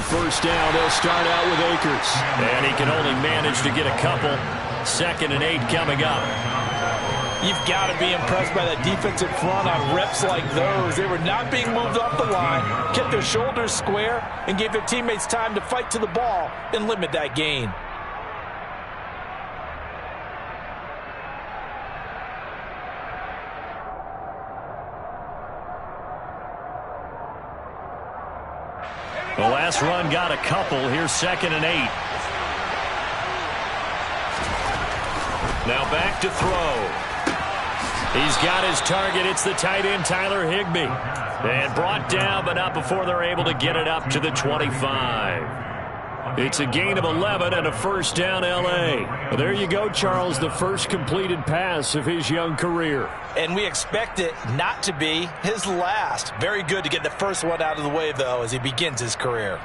On first down, they'll start out with Akers. And he can only manage to get a couple. 2nd and 8 coming up. You've got to be impressed by that defensive front on reps like those. They were not being moved off the line, kept their shoulders square, and gave their teammates time to fight to the ball and limit that gain. The last run got a couple. Here's 2nd and 8. Now back to throw. He's got his target. It's the tight end, Tyler Higbee. And brought down, but not before they're able to get it up to the 25. It's a gain of 11 and a first down, L.A. Well, there you go, Charles, the first completed pass of his young career. And we expect it not to be his last. Very good to get the first one out of the way, though, as he begins his career.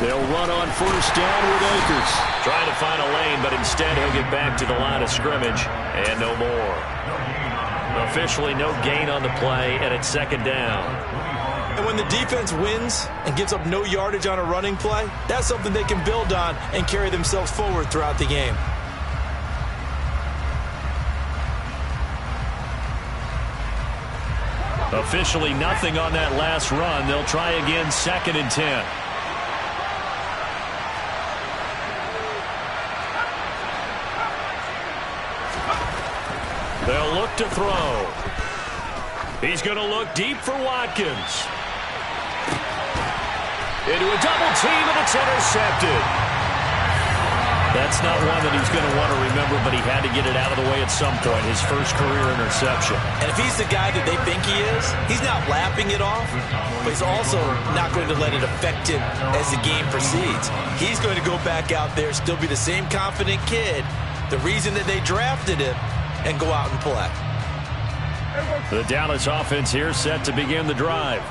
They'll run on first down with Akers. Trying to find a lane, but instead he'll get back to the line of scrimmage and no more. Officially no gain on the play, and it's 2nd down. And when the defense wins and gives up no yardage on a running play, that's something they can build on and carry themselves forward throughout the game. Officially nothing on that last run. They'll try again, 2nd and 10. They'll look to throw. He's going to look deep for Watkins. Into a double team, and it's intercepted. That's not one that he's going to want to remember, but he had to get it out of the way at some point, his first career interception. And if he's the guy that they think he is, he's not lapping it off, but he's also not going to let it affect him as the game proceeds. He's going to go back out there, still be the same confident kid, the reason that they drafted him, and go out and play. The Dallas offense here set to begin the drive.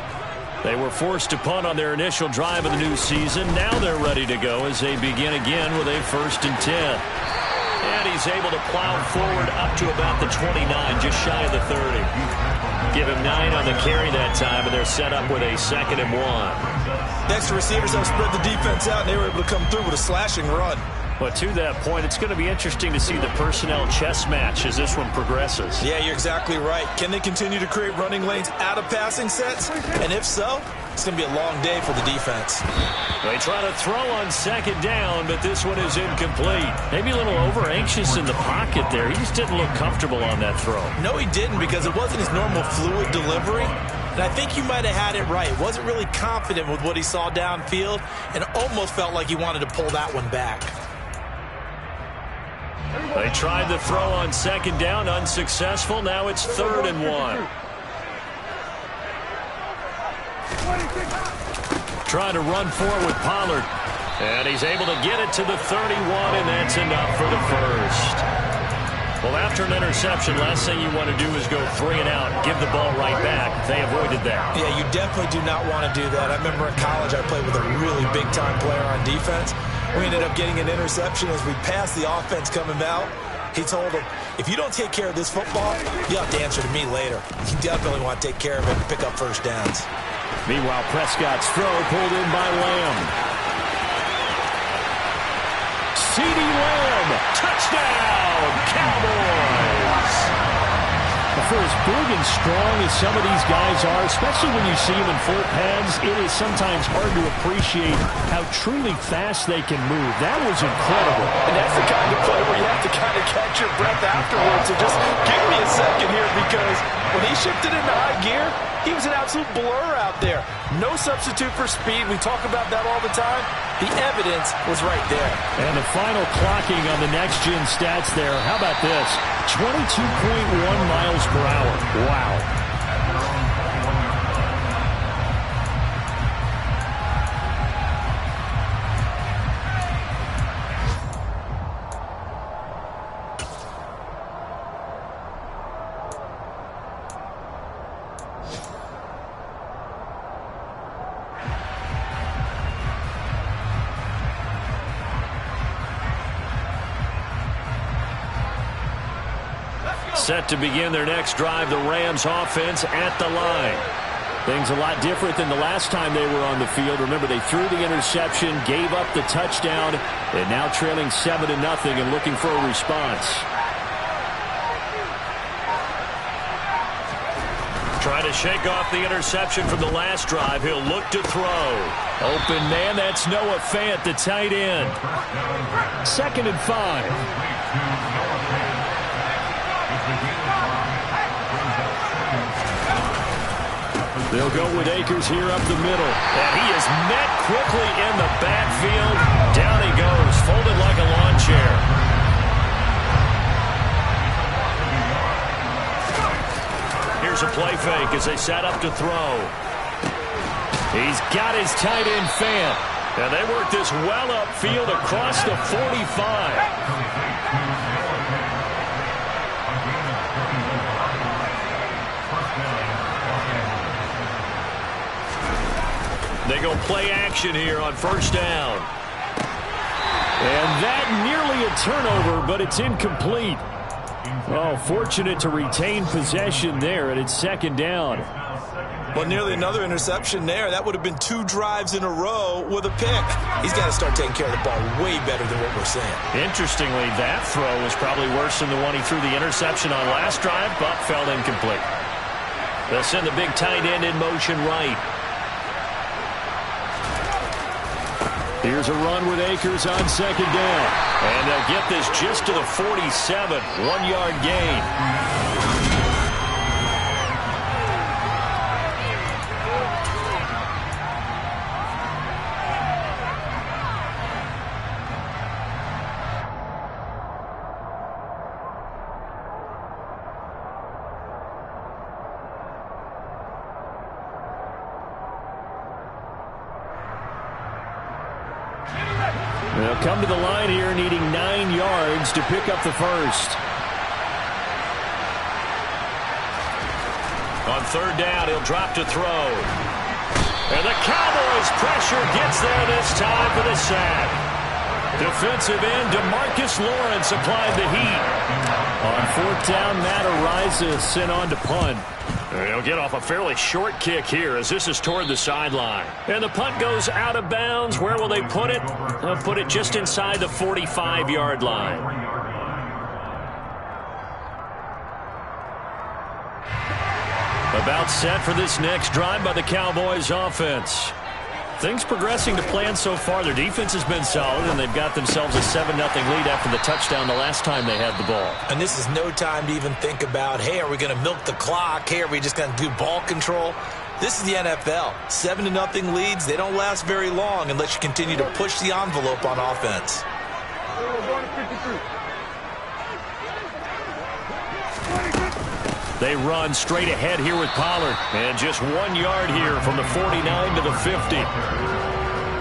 They were forced to punt on their initial drive of the new season. Now they're ready to go as they begin again with a 1st and 10. And he's able to plow forward up to about the 29, just shy of the 30. Give him 9 on the carry that time, and they're set up with a 2nd and 1. Next, the receivers have spread the defense out, and they were able to come through with a slashing run. But to that point, it's going to be interesting to see the personnel chess match as this one progresses. Yeah, you're exactly right. Can they continue to create running lanes out of passing sets? And if so, it's going to be a long day for the defense. They try to throw on 2nd down, but this one is incomplete. Maybe a little over-anxious in the pocket there. He just didn't look comfortable on that throw. No, he didn't, because it wasn't his normal fluid delivery. And I think you might have had it right. Wasn't really confident with what he saw downfield and almost felt like he wanted to pull that one back. They tried the throw on 2nd down, unsuccessful. Now it's 3rd and 1. Trying to run forward with Pollard. And he's able to get it to the 31, and that's enough for the first. Well, after an interception, last thing you want to do is go 3 and out, give the ball right back. They avoided that. Yeah, you definitely do not want to do that. I remember in college I played with a really big-time player on defense. We ended up getting an interception as we passed the offense coming out. He told him, if you don't take care of this football, you'll have to answer to me later. You definitely want to take care of it and pick up first downs. Meanwhile, Prescott's throw pulled in by Lamb. CeeDee Lamb, touchdown, Cowboys! For as big and strong as some of these guys are, especially when you see them in full pads, it is sometimes hard to appreciate how truly fast they can move. That was incredible. And that's the kind of play where you have to kind of catch your breath afterwards. So just give me a second here, because when he shifted into high gear, he was an absolute blur out there. No substitute for speed. We talk about that all the time. The evidence was right there. And the final clocking on the next-gen stats there. How about this? 22.1 miles per hour. Wow. Set to begin their next drive, the Rams offense at the line. Things a lot different than the last time they were on the field. Remember, they threw the interception, gave up the touchdown, and now trailing 7-0 and looking for a response. Trying to shake off the interception from the last drive. He'll look to throw. Open man, that's Noah Fant, the tight end. 2nd and 5. They'll go with Akers here up the middle. And he is met quickly in the backfield. Down he goes, folded like a lawn chair. Here's a play fake as they set up to throw. He's got his tight end Fant. And they work this well upfield across the 45. They go play action here on 1st down. And that nearly a turnover, but it's incomplete. Oh, fortunate to retain possession there, and it's 2nd down. Well, nearly another interception there. That would have been 2 drives in a row with a pick. He's got to start taking care of the ball way better than what we're saying. Interestingly, that throw was probably worse than the one he threw the interception on last drive, but fell incomplete. They'll send the big tight end in motion right. Here's a run with Akers on 2nd down. And they'll get this just to the 47. 1-yard gain. They'll come to the line here needing 9 yards to pick up the first. On 3rd down, he'll drop to throw. And the Cowboys' pressure gets there this time for the sack. Defensive end DeMarcus Lawrence applied the heat. On 4th down, Matt Araiza sent on to punt. He'll get off a fairly short kick here as this is toward the sideline. And the punt goes out of bounds. Where will they put it? They'll put it just inside the 45-yard line. About set for this next drive by the Cowboys offense. Things progressing to plan so far. Their defense has been solid, and they've got themselves a 7-0 lead after the touchdown the last time they had the ball. And this is no time to even think about, hey, are we going to milk the clock? Hey, are we just going to do ball control? This is the NFL. 7-0 leads, they don't last very long unless you continue to push the envelope on offense. They run straight ahead here with Pollard. And just 1 yard here from the 49 to the 50.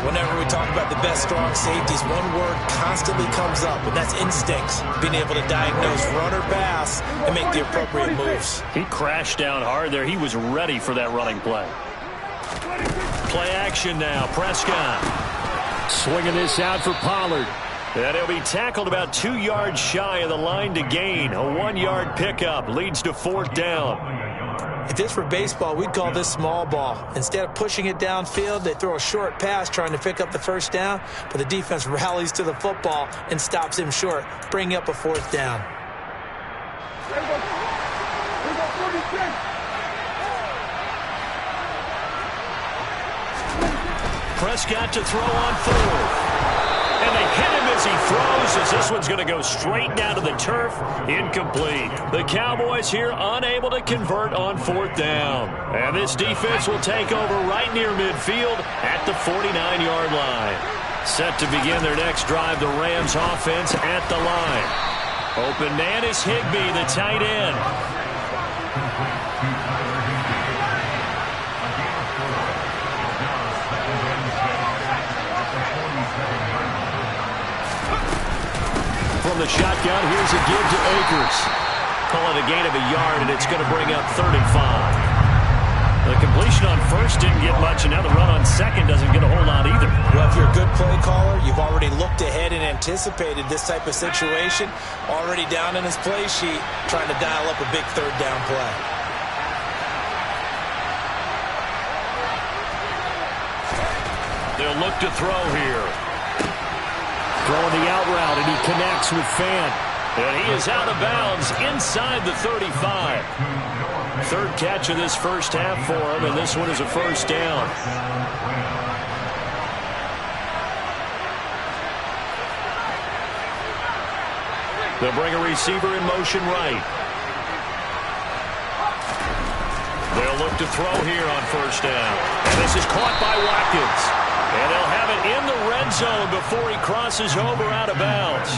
Whenever we talk about the best strong safeties, one word constantly comes up, and that's instincts. Being able to diagnose run or pass and make the appropriate moves. He crashed down hard there. He was ready for that running play. Play action now. Prescott. Swinging this out for Pollard. And he'll be tackled about 2 yards shy of the line to gain. A 1 yard pickup leads to 4th down. If this were baseball, we'd call this small ball. Instead of pushing it downfield, they throw a short pass trying to pick up the 1st down, but the defense rallies to the football and stops him short, bringing up a 4th down. Prescott to throw on 4th. And they hit him as he throws, as this one's going to go straight down to the turf. Incomplete. The Cowboys here unable to convert on 4th down. And this defense will take over right near midfield at the 49-yard line. Set to begin their next drive, the Rams offense at the line. Open man is Higbee, the tight end. From the shotgun, here's a give to Akers. Call it a gain of a yard, and it's going to bring up 3rd and 5. The completion on first didn't get much, and now the run on second doesn't get a whole lot either. Well, if you're a good play caller, you've already looked ahead and anticipated this type of situation. Already down in his play sheet, trying to dial up a big third down play. They'll look to throw here. Throwing the out route, and he connects with Fant. And he is out of bounds inside the 35. Third catch of this first half for him, and this one is a first down. They'll bring a receiver in motion right. They'll look to throw here on first down. And this is caught by Watkins. And they'll have it in the red zone before he crosses over out of bounds.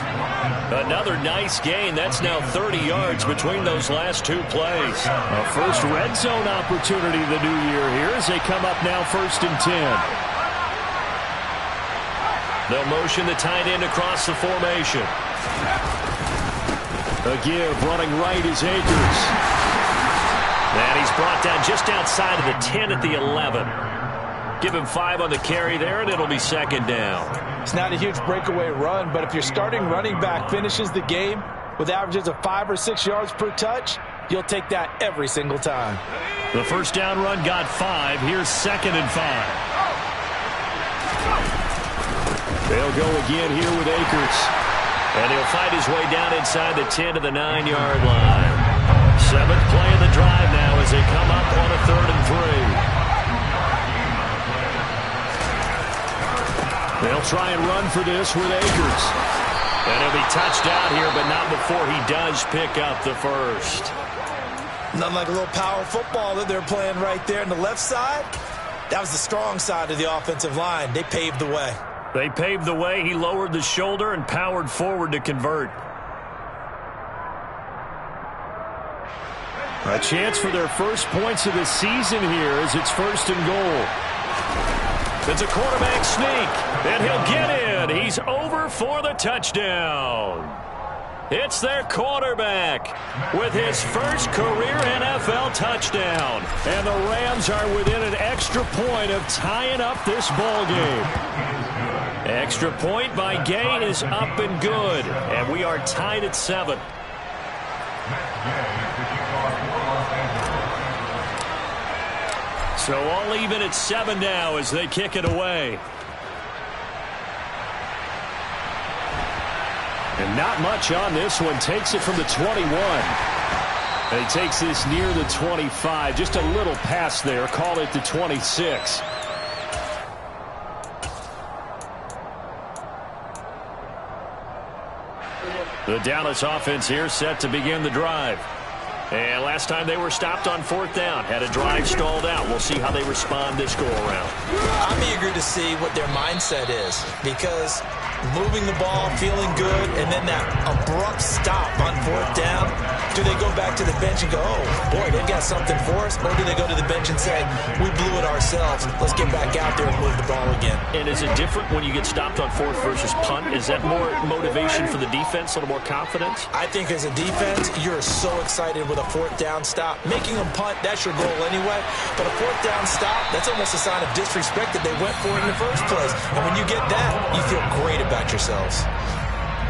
Another nice gain. That's now 30 yards between those last two plays. A first red zone opportunity the new year here as they come up now 1st and 10. They'll motion the tight end across the formation. A give running right is Akers. And he's brought down just outside of the 10 at the 11. Give him 5 on the carry there, and it'll be second down. It's not a huge breakaway run, but if your starting running back finishes the game with averages of 5 or 6 yards per touch, you'll take that every single time. The first down run got 5. Here's 2nd and 5. They'll go again here with Akers. And he'll fight his way down inside the 10 to the 9-yard line. 7th play of the drive now as they come up on a 3rd and 3. They'll try and run for this with Akers. And he'll be touched out here, but not before he does pick up the first. Nothing like a little power football that they're playing right there on the left side. That was the strong side of the offensive line. They paved the way. They paved the way. He lowered the shoulder and powered forward to convert. A chance for their first points of the season here as it's 1st and goal. It's a quarterback sneak, and he'll get in. He's over for the touchdown. It's their quarterback with his first career NFL touchdown. And the Rams are within an extra point of tying up this ball game. Extra point by Gay is up and good, and we are tied at 7. So all even at 7 now as they kick it away. And not much on this one. Takes it from the 21. And he takes this near the 25. Just a little pass there. Call it the 26. The Dallas offense here set to begin the drive. And last time they were stopped on 4th down, had a drive stalled out. We'll see how they respond this go-around. I'm eager to see what their mindset is, because moving the ball, feeling good, and then that abrupt stop on 4th down, do they go back to the bench and go, oh, boy, they've got something for us? Or do they go to the bench and say, we blew it ourselves, let's get back out there and move the ball again? And is it different when you get stopped on 4th versus punt? Is that more motivation for the defense, a little more confidence? I think as a defense, you're so excited with a 4th down stop. Making them punt, that's your goal anyway. But a 4th down stop, that's almost a sign of disrespect that they went for in the first place. And when you get that, you feel great about yourselves.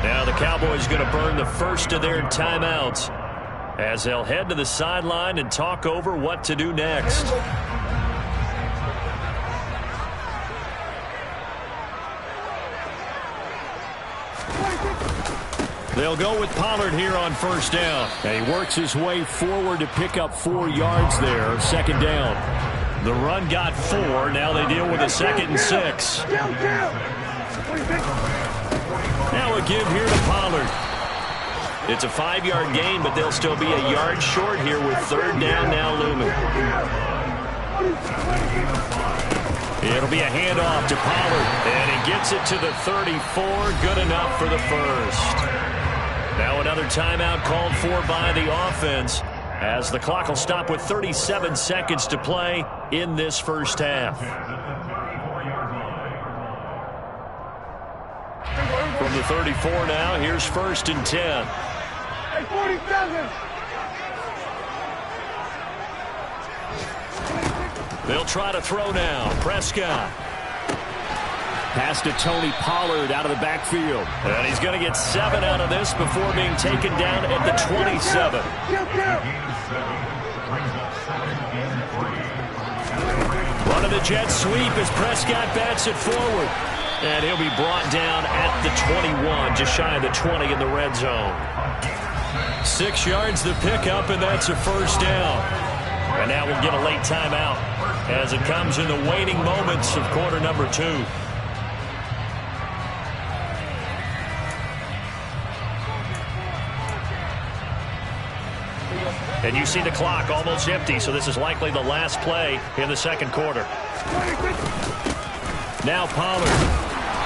Now the Cowboys going to burn the first of their timeouts as they'll head to the sideline and talk over what to do next. They'll go with Pollard here on 1st down. And he works his way forward to pick up 4 yards there. 2nd down. The run got 4. Now they deal with a 2nd and 6. Now a give here to Pollard. It's a 5-yard gain, but they'll still be a yard short here with 3rd down now looming. It'll be a handoff to Pollard, and he gets it to the 34. Good enough for the first. Now another timeout called for by the offense as the clock will stop with 37 seconds to play in this first half. From the 34 now, here's 1st and 10. Hey, 47! They'll try to throw now. Prescott. Pass to Tony Pollard out of the backfield. And he's going to get 7 out of this before being taken down at the 27. Running the jet sweep as Prescott bats it forward. And he'll be brought down at the 21, just shy of the 20 in the red zone. 6 yards the pickup, and that's a first down. And now we'll get a late timeout as it comes in the waning moments of quarter number 2. And you see the clock almost empty, so this is likely the last play in the second quarter. Now Pollard.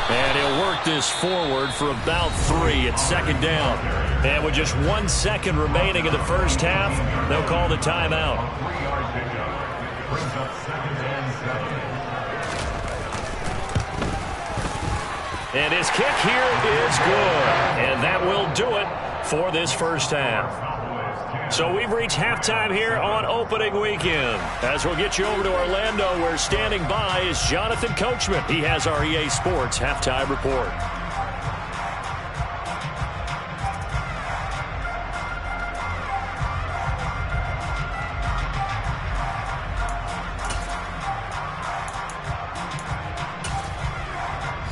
And he'll work this forward for about 3 at second down. And with just 1 second remaining in the first half, they'll call the timeout. And his kick here is good. And that will do it for this first half. So we've reached halftime here on opening weekend. As we'll get you over to Orlando, where standing by is Jonathan Coachman. He has our EA Sports halftime report.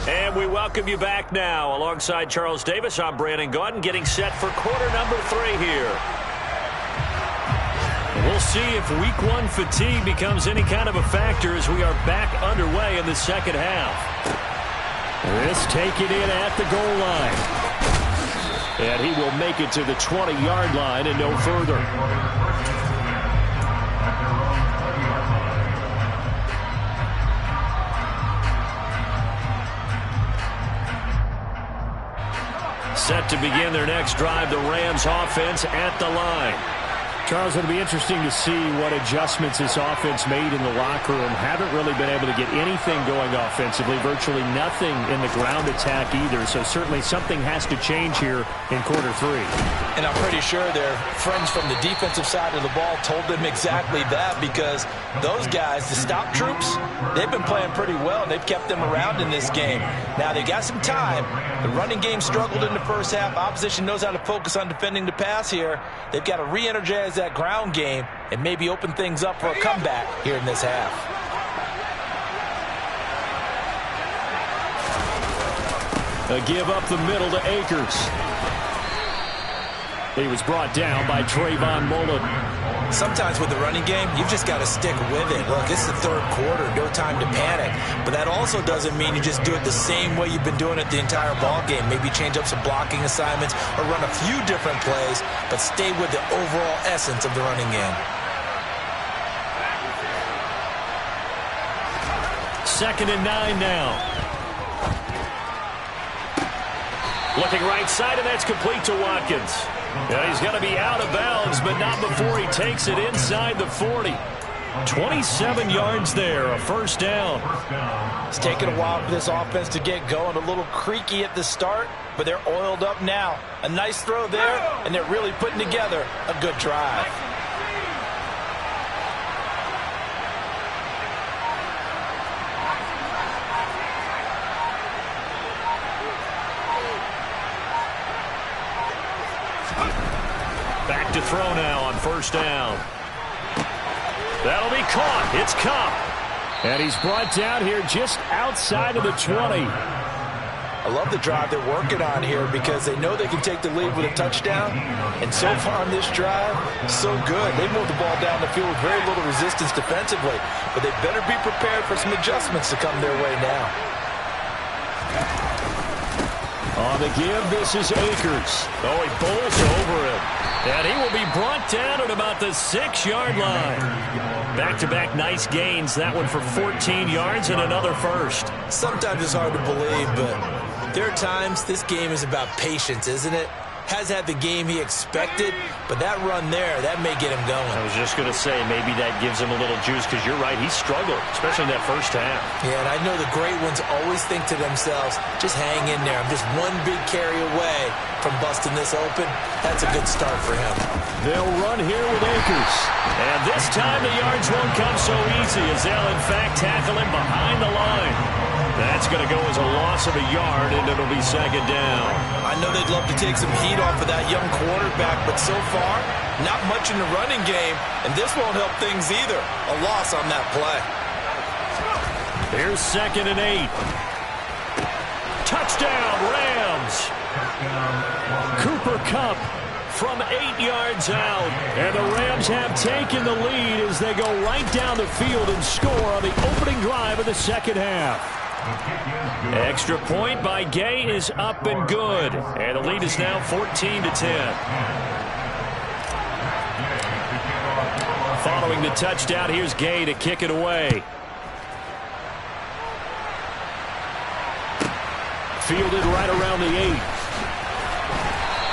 And we welcome you back now. Alongside Charles Davis, I'm Brandon Gaudin, getting set for quarter number 3 here. We'll see if week 1 fatigue becomes any kind of a factor as we are back underway in the second half. This taken in at the goal line. And he will make it to the 20-yard line and no further. Set to begin their next drive, the Rams offense at the line. Charles, it'll be interesting to see what adjustments this offense made in the locker room. Haven't really been able to get anything going offensively, virtually nothing in the ground attack either. So certainly something has to change here in quarter 3. And I'm pretty sure their friends from the defensive side of the ball told them exactly that, because those guys, the stop troops, they've been playing pretty well, and they've kept them around in this game. Now, they got some time. The running game struggled in the first half. Opposition knows how to focus on defending the pass here. They've got to re-energize that ground game and maybe open things up for a comeback here in this half. A give up the middle to Akers. He was brought down by Trayvon Mullen. Sometimes with the running game, you've just got to stick with it. Look, it's the third quarter, no time to panic. But that also doesn't mean you just do it the same way you've been doing it the entire ball game. Maybe change up some blocking assignments or run a few different plays, but stay with the overall essence of the running game. Second and 9 now. Looking right side, and that's complete to Watkins. Yeah, he's going to be out of bounds, but not before he takes it inside the 40. 27 yards there, a first down. It's taken a while for this offense to get going. A little creaky at the start, but they're oiled up now. A nice throw there, and they're really putting together a good drive. Back to throw now on first down. That'll be caught. It's Kupp. And he's brought down here just outside of the 20. I love the drive they're working on here because they know they can take the lead with a touchdown. And so far on this drive, so good. They moved the ball down the field with very little resistance defensively. But they better be prepared for some adjustments to come their way now. On the give, this is Akers. Oh, he bowls over him. And he will be brought down at about the 6-yard line. Back-to-back nice gains. That one for 14 yards and another first. Sometimes it's hard to believe, but there are times this game is about patience, isn't it? has had the game he expected, but that run there, that may get him going. I was just going to say, maybe that gives him a little juice, because you're right, he struggled, especially in that first half. Yeah, and I know the great ones always think to themselves, just hang in there. I'm just one big carry away from busting this open. That's a good start for him. They'll run here with Akers. And this time the yards won't come so easy, as they'll in fact tackle him behind the line. That's going to go as a loss of a yard, and it'll be second down. I know they'd love to take some heat off of that young quarterback, but so far, not much in the running game, and this won't help things either. A loss on that play. Here's 2nd and 8. Touchdown, Rams. Cooper Kupp from 8 yards out. And the Rams have taken the lead as they go right down the field and score on the opening drive of the second half. Extra point by Gay is up and good. And the lead is now 14-10. Following the touchdown, here's Gay to kick it away. Fielded right around the 8.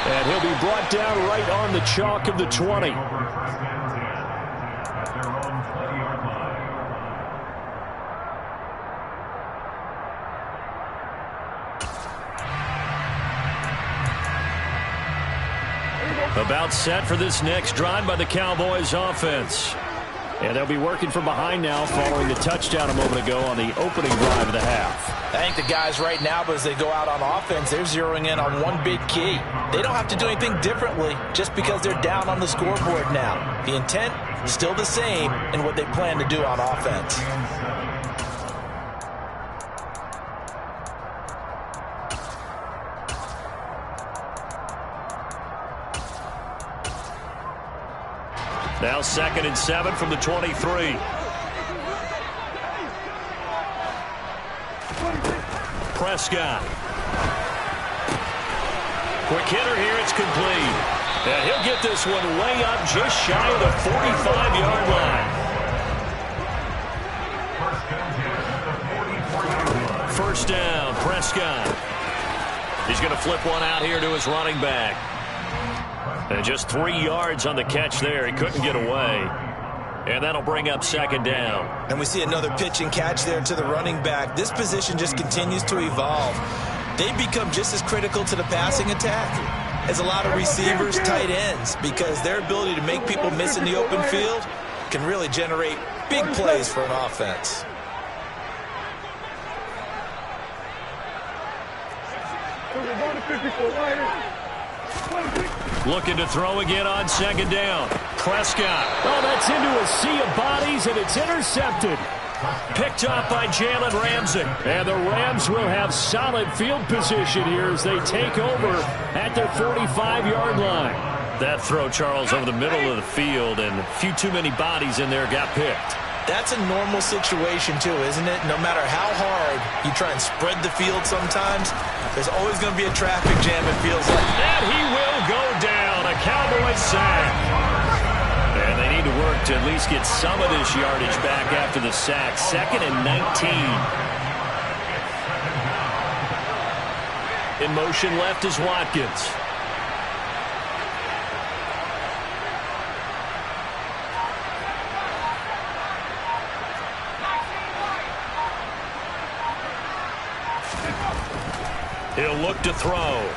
And he'll be brought down right on the chalk of the 20. About set for this next drive by the Cowboys offense. And they'll be working from behind now following the touchdown a moment ago on the opening drive of the half. I think the guys right now, but as they go out on offense, they're zeroing in on one big key. They don't have to do anything differently just because they're down on the scoreboard now. The intent, still the same in what they plan to do on offense. Now 2nd and 7 from the 23. Prescott. Quick hitter here, it's complete. And he'll get this one way up just shy of the 45-yard line. First down, Prescott. He's going to flip one out here to his running back. And just 3 yards on the catch there. He couldn't get away. And that'll bring up second down. And we see another pitch and catch there to the running back. This position just continues to evolve. They become just as critical to the passing attack as a lot of receivers, tight ends, because their ability to make people miss in the open field can really generate big plays for an offense. Looking to throw again on second down. Prescott. Oh, that's into a sea of bodies, and it's intercepted. Picked up by Jalen Ramsey. And the Rams will have solid field position here as they take over at their 45-yard line. That throw, Charles, over the middle of the field, and a few too many bodies in there got picked. That's a normal situation, too, isn't it? No matter how hard you try and spread the field sometimes, there's always going to be a traffic jam, it feels like. And he will go down. A Cowboys sack. And they need to work to at least get some of this yardage back after the sack. 2nd and 19. In motion left is Watkins. He'll look to throw.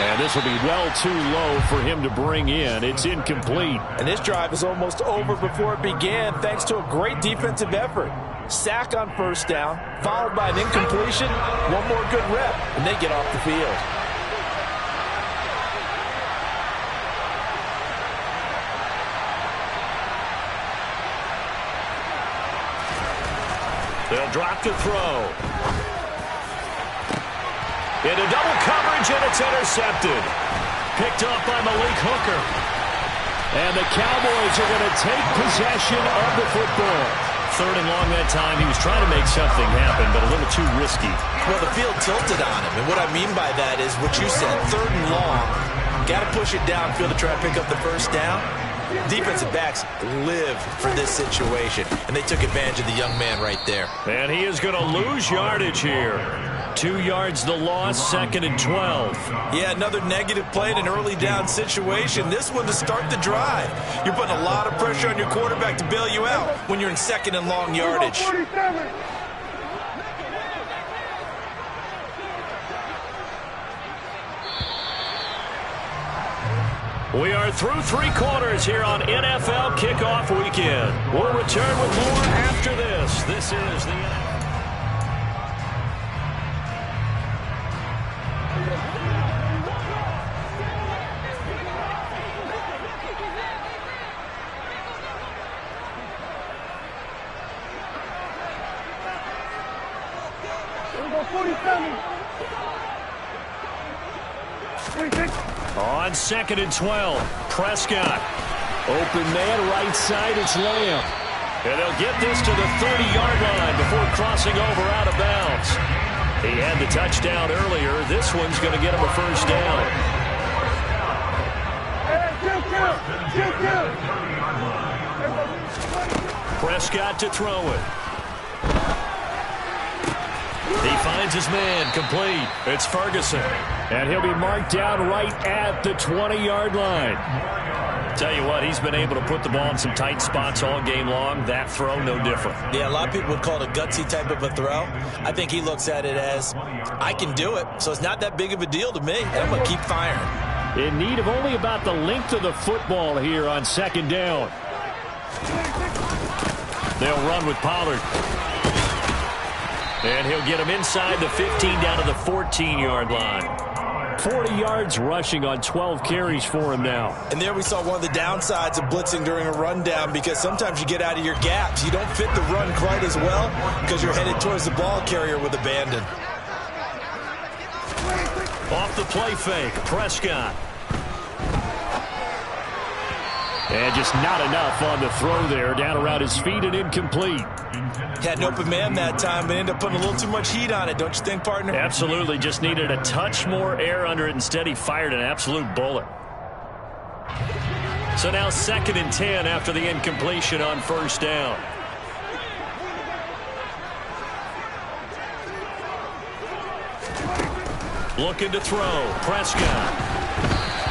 And this will be well too low for him to bring in. It's incomplete. And this drive is almost over before it began thanks to a great defensive effort. Sack on first down, followed by an incompletion, one more good rep, and they get off the field. They'll drop to throw. Into double coverage, and it's intercepted. Picked up by Malik Hooker. And the Cowboys are going to take possession of the football. 3rd and long that time. He was trying to make something happen, but a little too risky. Well, the field tilted on him, and what I mean by that is what you said, 3rd and long. Got to push it downfield to try to pick up the first down. Defensive backs live for this situation, and they took advantage of the young man right there. And he is going to lose yardage here. 2 yards the loss, 2nd and 12. Yeah, another negative play in an early down situation. This one to start the drive. You're putting a lot of pressure on your quarterback to bail you out when you're in 2nd and long yardage. We are through 3 quarters here on NFL Kickoff Weekend. We'll return with more after this. This is the NFL. On 2nd and 12, Prescott. Open man, right side, it's Lamb. And they'll get this to the 30-yard line before crossing over out of bounds. He had the touchdown earlier. This one's going to get him a first down. Prescott to throw it. He finds his man, complete. It's Ferguson. And he'll be marked down right at the 20-yard line. Tell you what, he's been able to put the ball in some tight spots all game long. That throw, no different. Yeah, a lot of people would call it a gutsy type of a throw. I think he looks at it as, I can do it, so it's not that big of a deal to me, and I'm going to keep firing. In need of only about the length of the football here on 2nd down. They'll run with Pollard. And he'll get him inside the 15 down to the 14-yard line. 40 yards rushing on 12 carries for him now. And there we saw one of the downsides of blitzing during a rundown, because sometimes you get out of your gaps. You don't fit the run quite as well because you're headed towards the ball carrier with abandon. Off the play fake, Prescott. And just not enough on the throw there. Down around his feet and incomplete. Had an open man that time, but ended up putting a little too much heat on it, don't you think, partner? Absolutely. Just needed a touch more air under it. Instead, he fired an absolute bullet. So now 2nd and 10 after the incompletion on first down. Looking to throw. Prescott.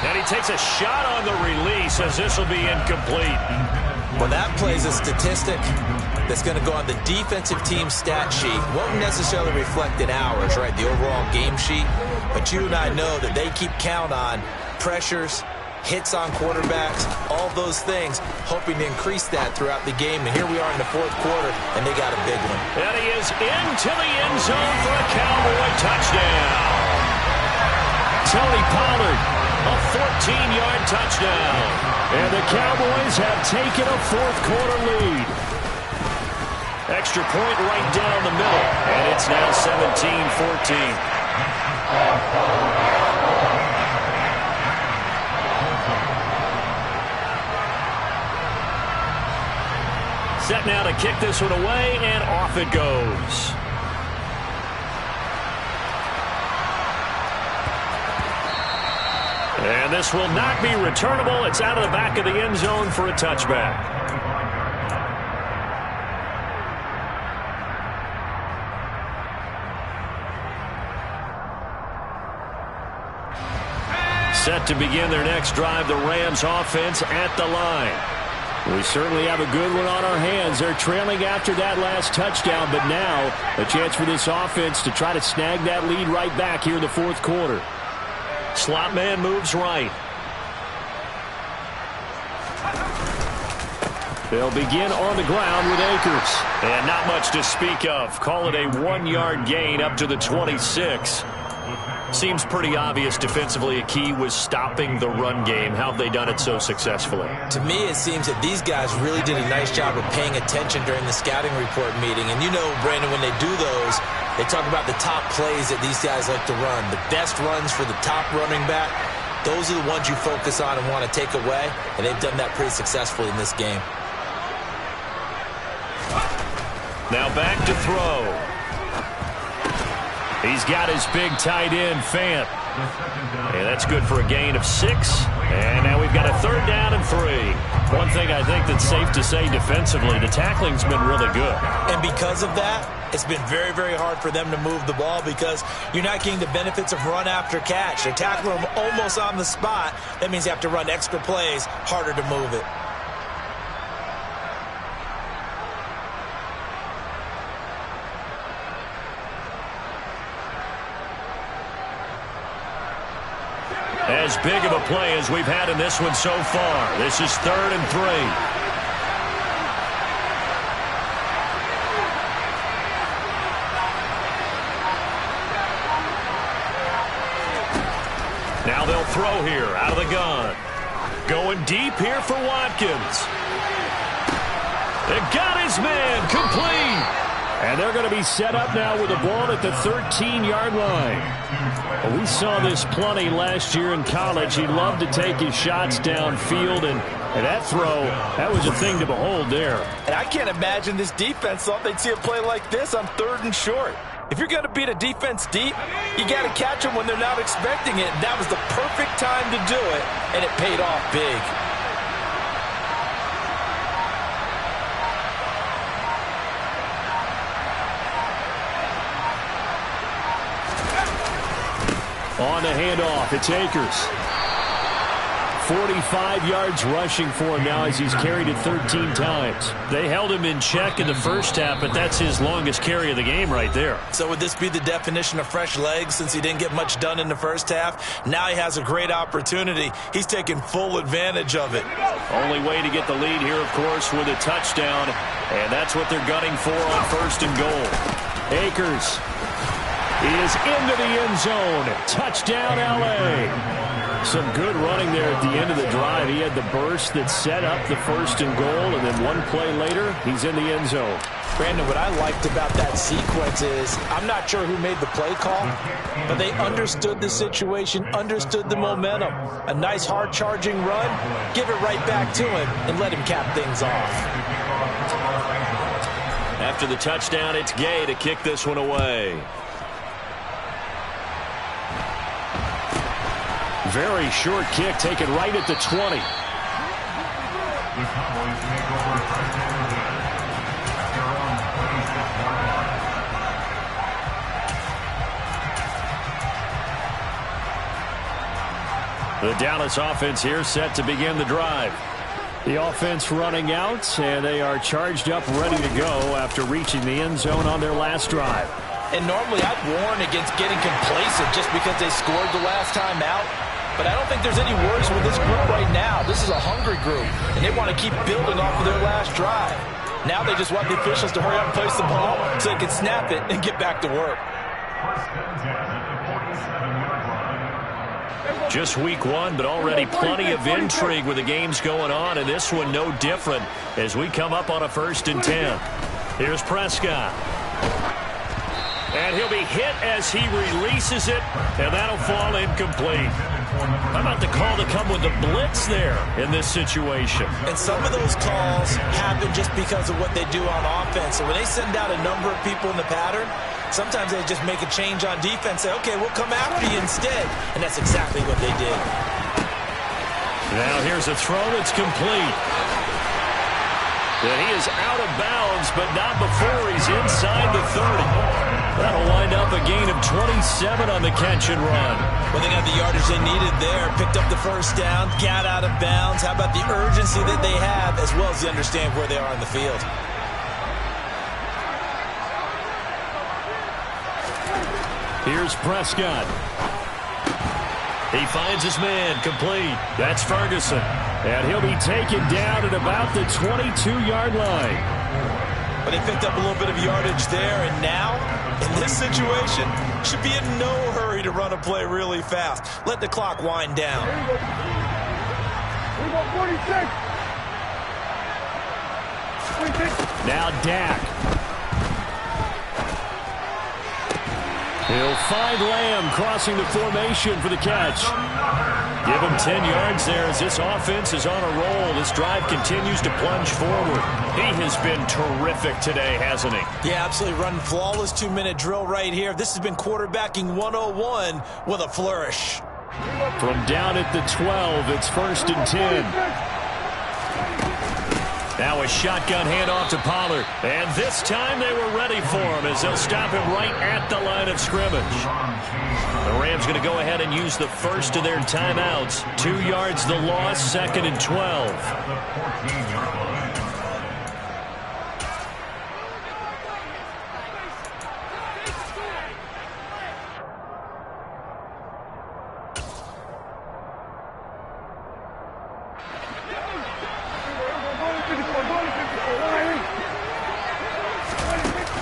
And he takes a shot on the release as this will be incomplete. Well, that plays a statistic that's going to go on the defensive team stat sheet. Won't necessarily reflect in ours, right, the overall game sheet. But you and I know that they keep count on pressures, hits on quarterbacks, all those things, hoping to increase that throughout the game. And here we are in the 4th quarter, and they got a big one. And he is into the end zone for a Cowboy touchdown. Tony Pollard, a 14-yard touchdown. And the Cowboys have taken a 4th quarter lead. Extra point right down the middle. And it's now 17-14. Set now to kick this one away, and off it goes. And this will not be returnable. It's out of the back of the end zone for a touchback. Set to begin their next drive, the Rams offense at the line. We certainly have a good one on our hands. They're trailing after that last touchdown, but now a chance for this offense to try to snag that lead right back here in the 4th quarter. Slot man moves right. They'll begin on the ground with Akers. And not much to speak of. Call it a 1-yard gain up to the 26. Seems pretty obvious defensively a key was stopping the run game. How have they done it so successfully? To me, it seems that these guys really did a nice job of paying attention during the scouting report meeting. And you know, Brandon, when they do those, they talk about the top plays that these guys like to run. The best runs for the top running back, those are the ones you focus on and want to take away. And they've done that pretty successfully in this game. Now back to throw. He's got his big tight end, Fant. And that's good for a gain of 6. And now we've got a 3rd down and 3. One thing I think that's safe to say defensively, the tackling's been really good. And because of that, it's been very, very hard for them to move the ball because you're not getting the benefits of run after catch. They're tackling them almost on the spot. That means you have to run extra plays, harder to move it. As big of a play as we've had in this one so far. This is 3rd and 3. Now they'll throw here out of the gun. Going deep here for Watkins. They got his man complete. And they're going to be set up now with the ball at the 13-yard line. Well, we saw this plenty last year in college. He loved to take his shots downfield, and that throw, that was a thing to behold there. And I can't imagine this defense thought they'd see a play like this on 3rd and short. If you're going to beat a defense deep, you got to catch them when they're not expecting it. That was the perfect time to do it, and it paid off big. On the handoff, it's Akers. 45 yards rushing for him now as he's carried it 13 times. They held him in check in the first half, but that's his longest carry of the game right there. So would this be the definition of fresh legs since he didn't get much done in the first half? Now he has a great opportunity. He's taking full advantage of it. Only way to get the lead here, of course, with a touchdown, and that's what they're gunning for on 1st and goal. Akers is into the end zone. Touchdown, L.A. Some good running there at the end of the drive. He had the burst that set up the 1st and goal, and then one play later, he's in the end zone. Brandon, what I liked about that sequence is I'm not sure who made the play call, but they understood the situation, understood the momentum. A nice hard-charging run, give it right back to him, and let him cap things off. After the touchdown, it's Gay to kick this one away. Very short kick, taken right at the 20. The Dallas offense here set to begin the drive. The offense running out, and they are charged up, ready to go after reaching the end zone on their last drive. And normally I'd warn against getting complacent just because they scored the last time out. But I don't think there's any worries with this group right now. This is a hungry group, and they want to keep building off of their last drive. Now they just want the officials to hurry up and place the ball so they can snap it and get back to work. Just week 1, but already plenty of intrigue with the games going on, and this one no different as we come up on a 1st and 10. Here's Prescott. And he'll be hit as he releases it, and that'll fall incomplete. How about the call to come with the blitz there in this situation? And some of those calls happen just because of what they do on offense. So when they send out a number of people in the pattern, sometimes they just make a change on defense, say, okay, we'll come after you instead. And that's exactly what they did. Now here's a throw that's complete. And he is out of bounds, but not before he's inside the 30. That'll wind up a gain of 27 on the catch and run. Well, they got the yardage they needed there, picked up the 1st down, got out of bounds. How about the urgency that they have, as well as they understand where they are in the field? Here's Prescott. He finds his man complete. That's Ferguson. And he'll be taken down at about the 22-yard line. But they picked up a little bit of yardage there, and now, in this situation, should be in no hurry to run a play really fast. Let the clock wind down. We go 46. Now Dak. He'll find Lamb crossing the formation for the catch. Give him 10 yards there as this offense is on a roll. This drive continues to plunge forward. He has been terrific today, hasn't he? Yeah, absolutely. Running flawless 2-minute drill right here. This has been quarterbacking 101 with a flourish. From down at the 12, it's 1st and 10. Now a shotgun handoff to Pollard. And this time they were ready for him as they'll stop him right at the line of scrimmage. The Rams going to go ahead and use the first of their timeouts. 2 yards the loss, 2nd and 12.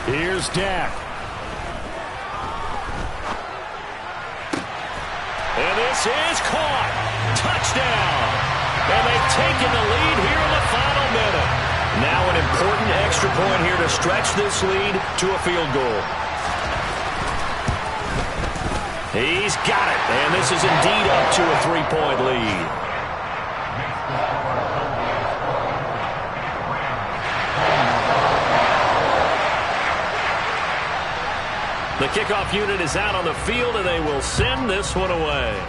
Here's Dak. And this is caught. Touchdown. And they've taken the lead here in the final minute. Now an important extra point here to stretch this lead to a field goal. He's got it. And this is indeed up to a 3-point lead. The kickoff unit is out on the field, and they will send this one away.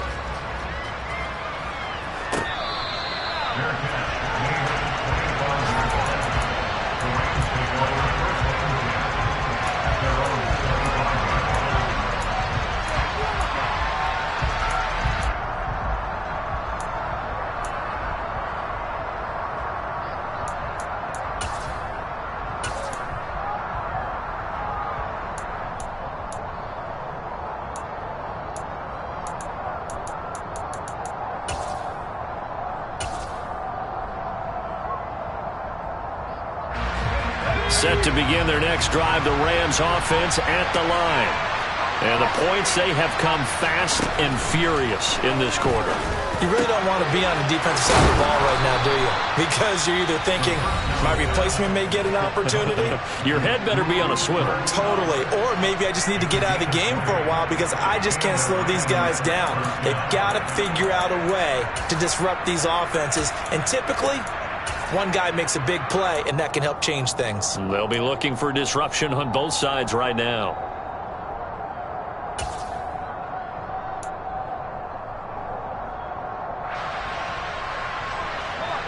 Set to begin their next drive, the Rams offense at the line. And the points, they have come fast and furious in this quarter. You really don't want to be on the defensive side of the ball right now, do you? Because you're either thinking, my replacement may get an opportunity. Your head better be on a swivel. Totally. Or maybe I just need to get out of the game for a while because I just can't slow these guys down. They've got to figure out a way to disrupt these offenses. And typically, one guy makes a big play, and that can help change things. They'll be looking for disruption on both sides right now.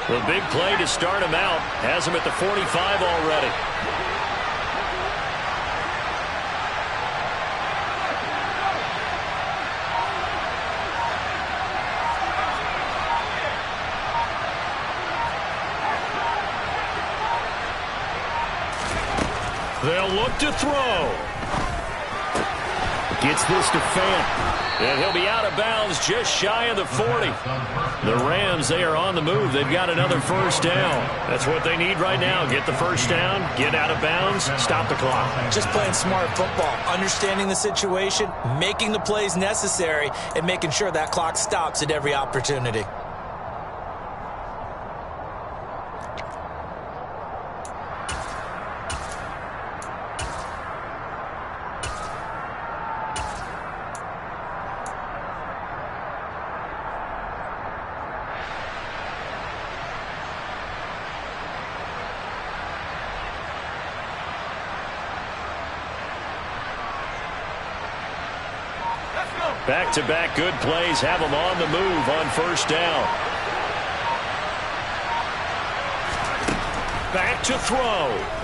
The big play to start him out has him at the 45 already. They'll look to throw. Gets this to Fant. And he'll be out of bounds just shy of the 40. The Rams, they are on the move. They've got another first down. That's what they need right now. Get the first down, get out of bounds, stop the clock. Just playing smart football, understanding the situation, making the plays necessary, and making sure that clock stops at every opportunity. Back-to-back good plays have them on the move on first down. Back to throw.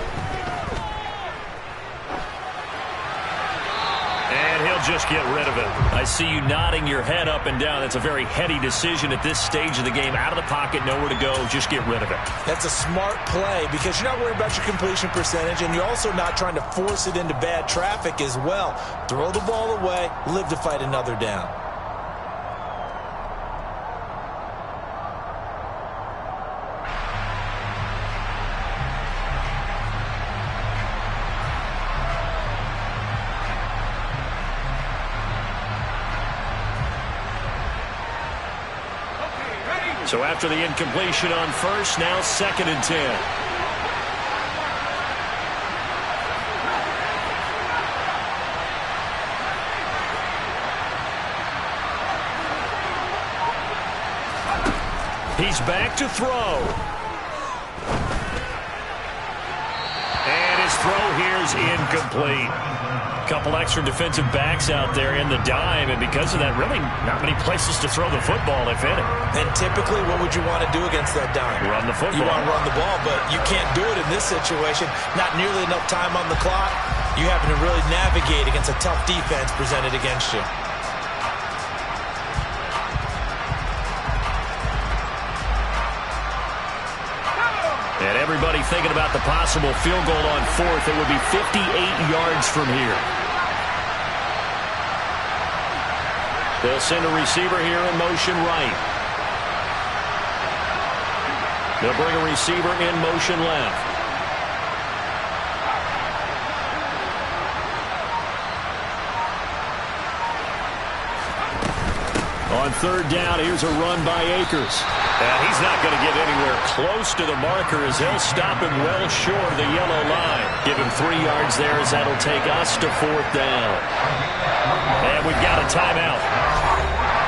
And he'll just get rid of it. I see you nodding your head up and down. That's a very heady decision at this stage of the game. Out of the pocket, nowhere to go. Just get rid of it. That's a smart play because you're not worried about your completion percentage, and you're also not trying to force it into bad traffic as well. Throw the ball away, live to fight another down. So after the incompletion on first, now 2nd and 10. He's back to throw. And his throw here is incomplete. Couple extra defensive backs out there in the dime, and because of that, really not many places to throw the football, if any. And typically, what would you want to do against that dime? Run the football. You want to run the ball, but you can't do it in this situation. Not nearly enough time on the clock. You having to really navigate against a tough defense presented against you. And everybody thinking about the possible field goal on fourth. It would be 58 yards from here. They'll send a receiver here in motion right. They'll bring a receiver in motion left. On third down, here's a run by Akers. And he's not going to get anywhere close to the marker as they'll stop him well short of the yellow line. Give him 3 yards there as that'll take us to fourth down. And we've got a timeout.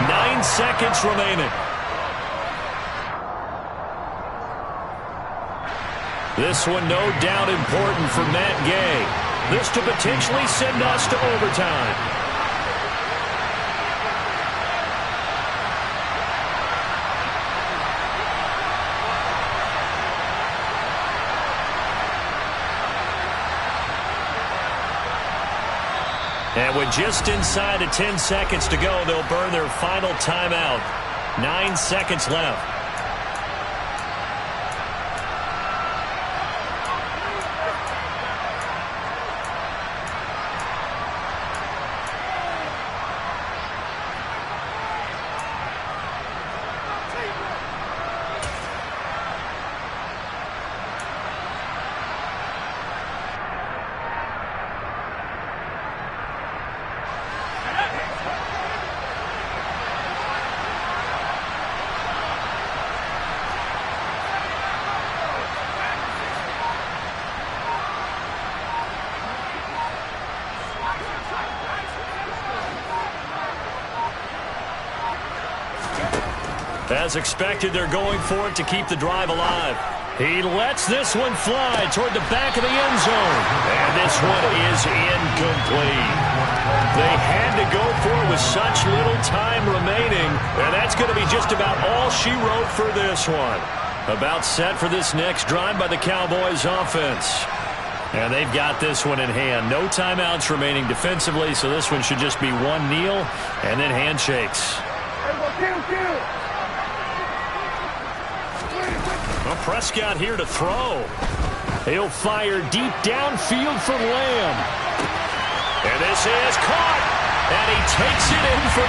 9 seconds remaining. This one no doubt important for Matt Gay. This to potentially send us to overtime. And with just inside of 10 seconds to go, they'll burn their final timeout. 9 seconds left. As expected, they're going for it to keep the drive alive. He lets this one fly toward the back of the end zone. And this one is incomplete. They had to go for it with such little time remaining. And that's going to be just about all she wrote for this one. About set for this next drive by the Cowboys offense. And they've got this one in hand. No timeouts remaining defensively, so this one should just be one kneel and then handshakes. Well, Prescott here to throw. He'll fire deep downfield for Lamb. And this is caught. And he takes it in for